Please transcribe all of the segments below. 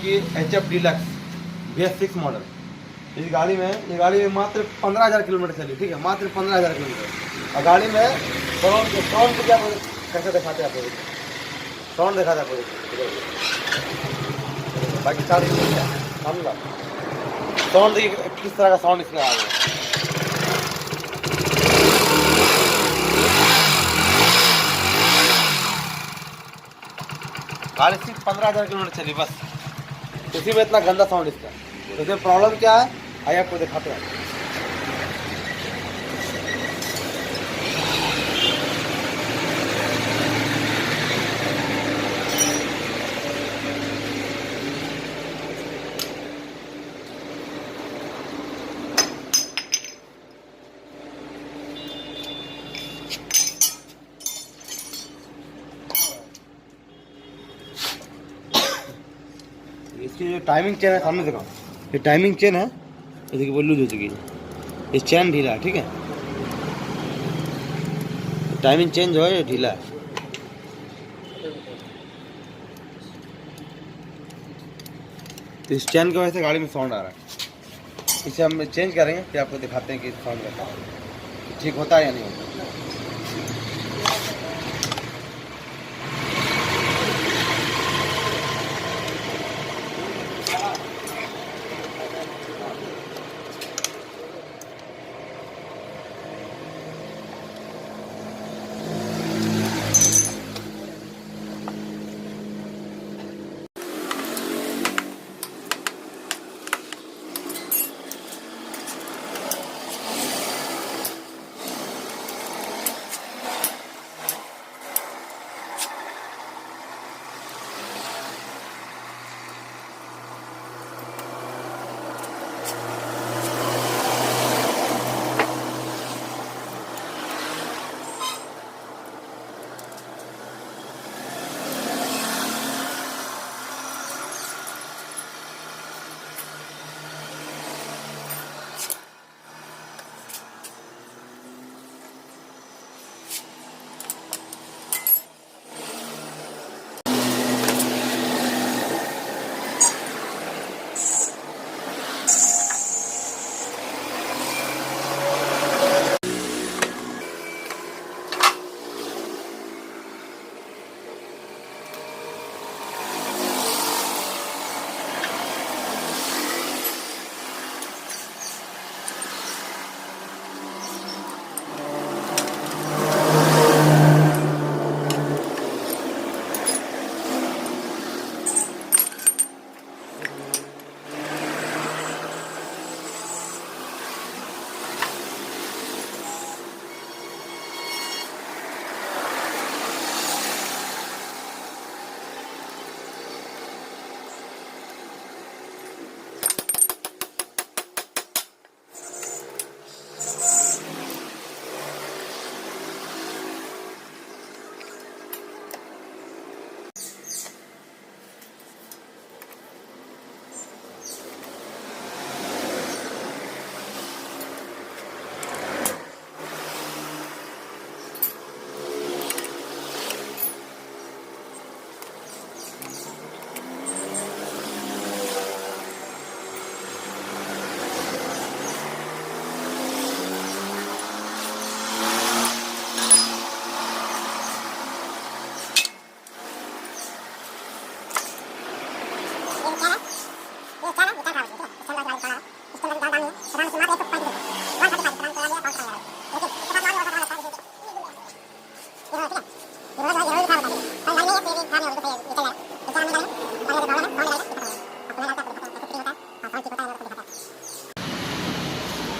कि HF deluxe BS6 model. इस गाड़ी में, ये गाड़ी में मात्र 15,000 किलोमीटर चली, ठीक है, मात्र 15,000 किलोमीटर। और गाड़ी में साउंड क्या कैसे दिखाते हैं आपको, साउंड दिखाते हैं आपको, बाकी सारी समझा साउंड देखिए किस तरह का साउंड इसमें आ गया। गाड़ी सिर्फ 15,000 किलोमीटर चली बस, इसी में इतना गंदा साउंड इसका। तो इसमें प्रॉब्लम क्या है आइए आपको दिखाते हैं। इसकी जो टाइमिंग चेन है सामने दिखाओ, ये टाइमिंग चेन है, जैसे कि वो लूज हो चुकी है, ये चेन ढीला है, ठीक है, टाइमिंग चेन जो है ये ढीला है। तो इस चेन की वजह से गाड़ी में साउंड आ रहा है, इसे हम चेंज करेंगे फिर आपको दिखाते हैं कि साउंड कैसा है, ठीक होता है या नहीं होता।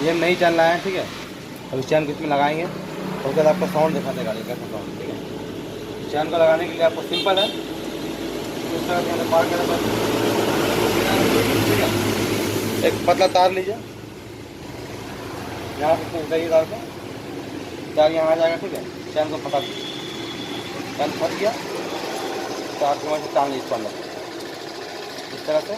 ये नई चैन लाए हैं, ठीक है, अब इस चैन को इसमें लगाएंगे तो उसके बाद आपको साउंड दिखाते हैं गाड़ी का कैसा साउंड, ठीक है। चैन को लगाने के लिए आपको सिंपल है, इस तरह से पार करने पर, ठीक है, एक पतला तार लीजिए, यहाँ से सही तार को, तार यहाँ आ जाएगा, ठीक है, चैन को फंसा दीजिए, चैन फंस गया तार की वजह से टांग लीजिए अंदर इस तरह से,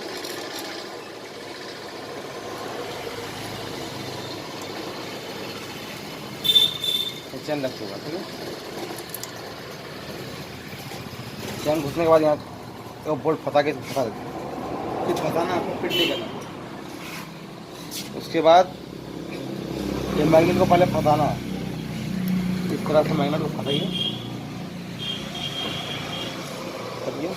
चैन लग चुका, ठीक है। चैन घुसने के बाद यहाँ तो बोल्ट फंसा के फंसा देते, फिर फंसाना, आपको फिट नहीं करना। उसके बाद ये मैग्नेट को पहले फंसाना, इस तरह से मैग्नेट को फंसाइए। करिए,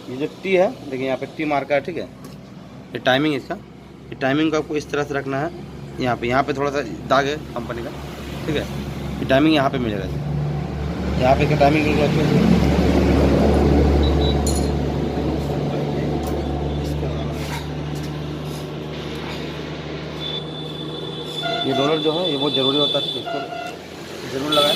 ये जो टी है देखिए यहाँ पे टी मार्का है, ठीक है। ये टाइमिंग इसका, ये टाइमिंग को आपको इस तरह से रखना है। यहाँ पे थोड़ा सा दाग है कंपनी का, ठीक है। ये टाइमिंग यहाँ पे मिलेगा, यहाँ पे इसका टाइमिंग बिल्कुल अच्छे से। ये रोलर जो है ये बहुत ज़रूरी होता है, इसको ज़रूर लगाएं।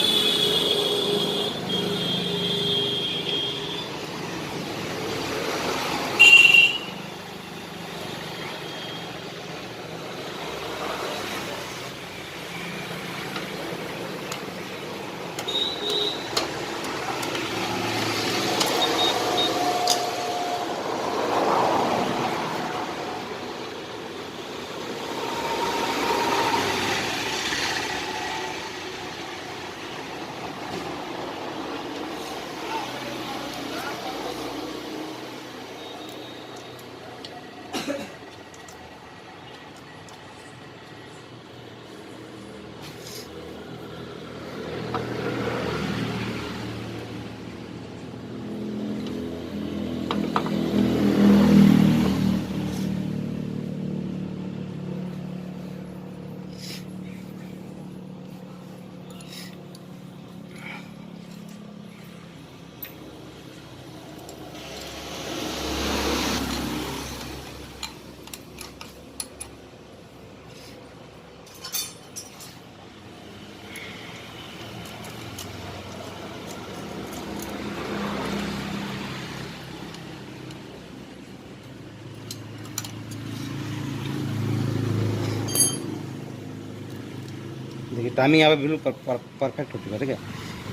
देखिए टाइमिंग यहाँ पे बिल्कुल परफेक्ट हो चुका है, ठीक है।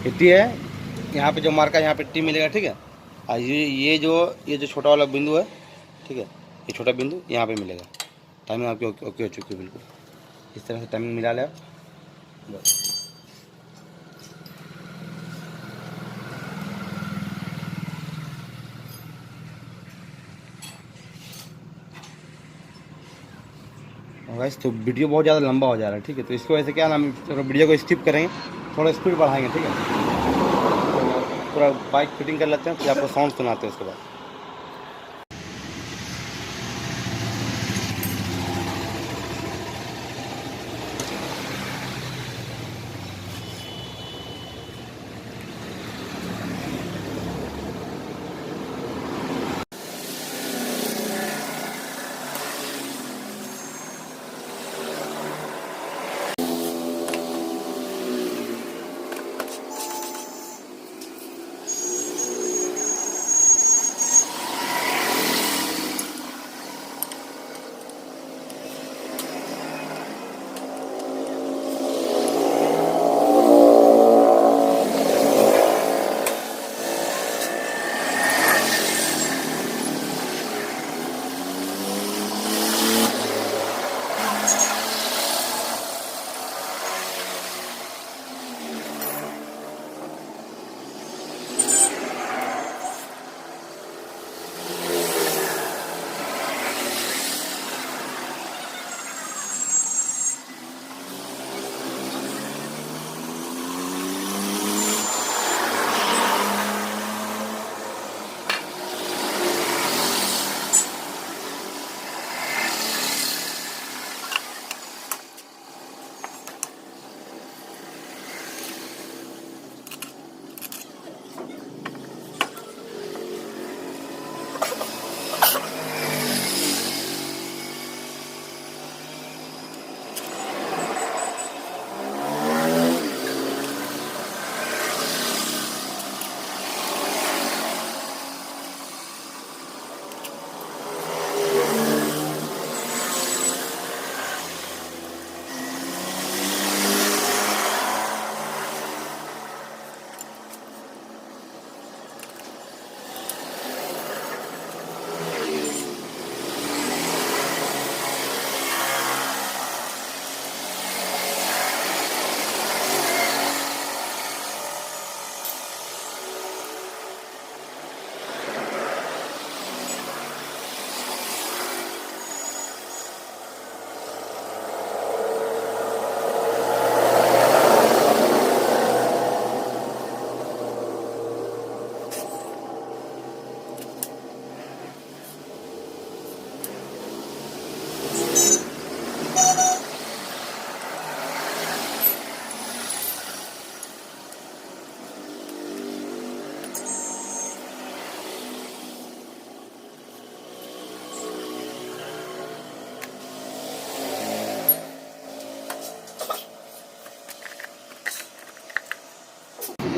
ये टी है, यहाँ पे जो मार्का है यहाँ पे टी मिलेगा, ठीक है। और ये जो छोटा वाला बिंदु है, ठीक है, ये छोटा बिंदु यहाँ पे मिलेगा। टाइमिंग आपकी ओके हो चुकी है बिल्कुल। इस तरह से टाइमिंग मिला ले बस। गाइस तो वीडियो बहुत ज़्यादा लंबा हो जा रहा है, ठीक है। तो इसको वजह से क्या ना, हम वीडियो को स्किप करेंगे, थोड़ा स्पीड बढ़ाएंगे, ठीक है। तो पूरा बाइक फिटिंग कर लेते हैं, फिर आपको साउंड सुनाते हैं उसके बाद।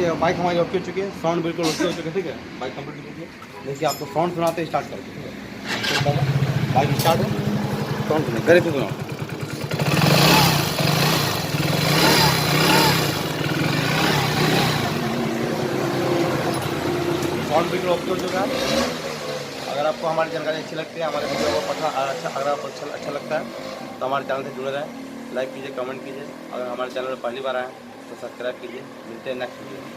देखिए बाइक हमारी ओके हो चुकी है, साउंड बिल्कुल ओके हो चुकी है, ठीक है। बाइक कंप्लीट हो चुकी है। देखिए आपको साउंड सुनाते हैं, स्टार्ट करके, ठीक है। बाइक स्टार्ट हो, साउंड सुने, करे तो सुनाओ। साउंड बिल्कुल ओके हो चुका है। अगर आपको हमारी जानकारी अच्छी लगती है, हमारे वीडियो को अगर आपको अच्छा लगता है तो हमारे चैनल से जुड़े रहें, लाइक कीजिए, कमेंट कीजिए। अगर हमारे चैनल में पहली बार आए तो सब्सक्राइब कीजिए। मिलते हैं नेक्स्ट वीडियो में।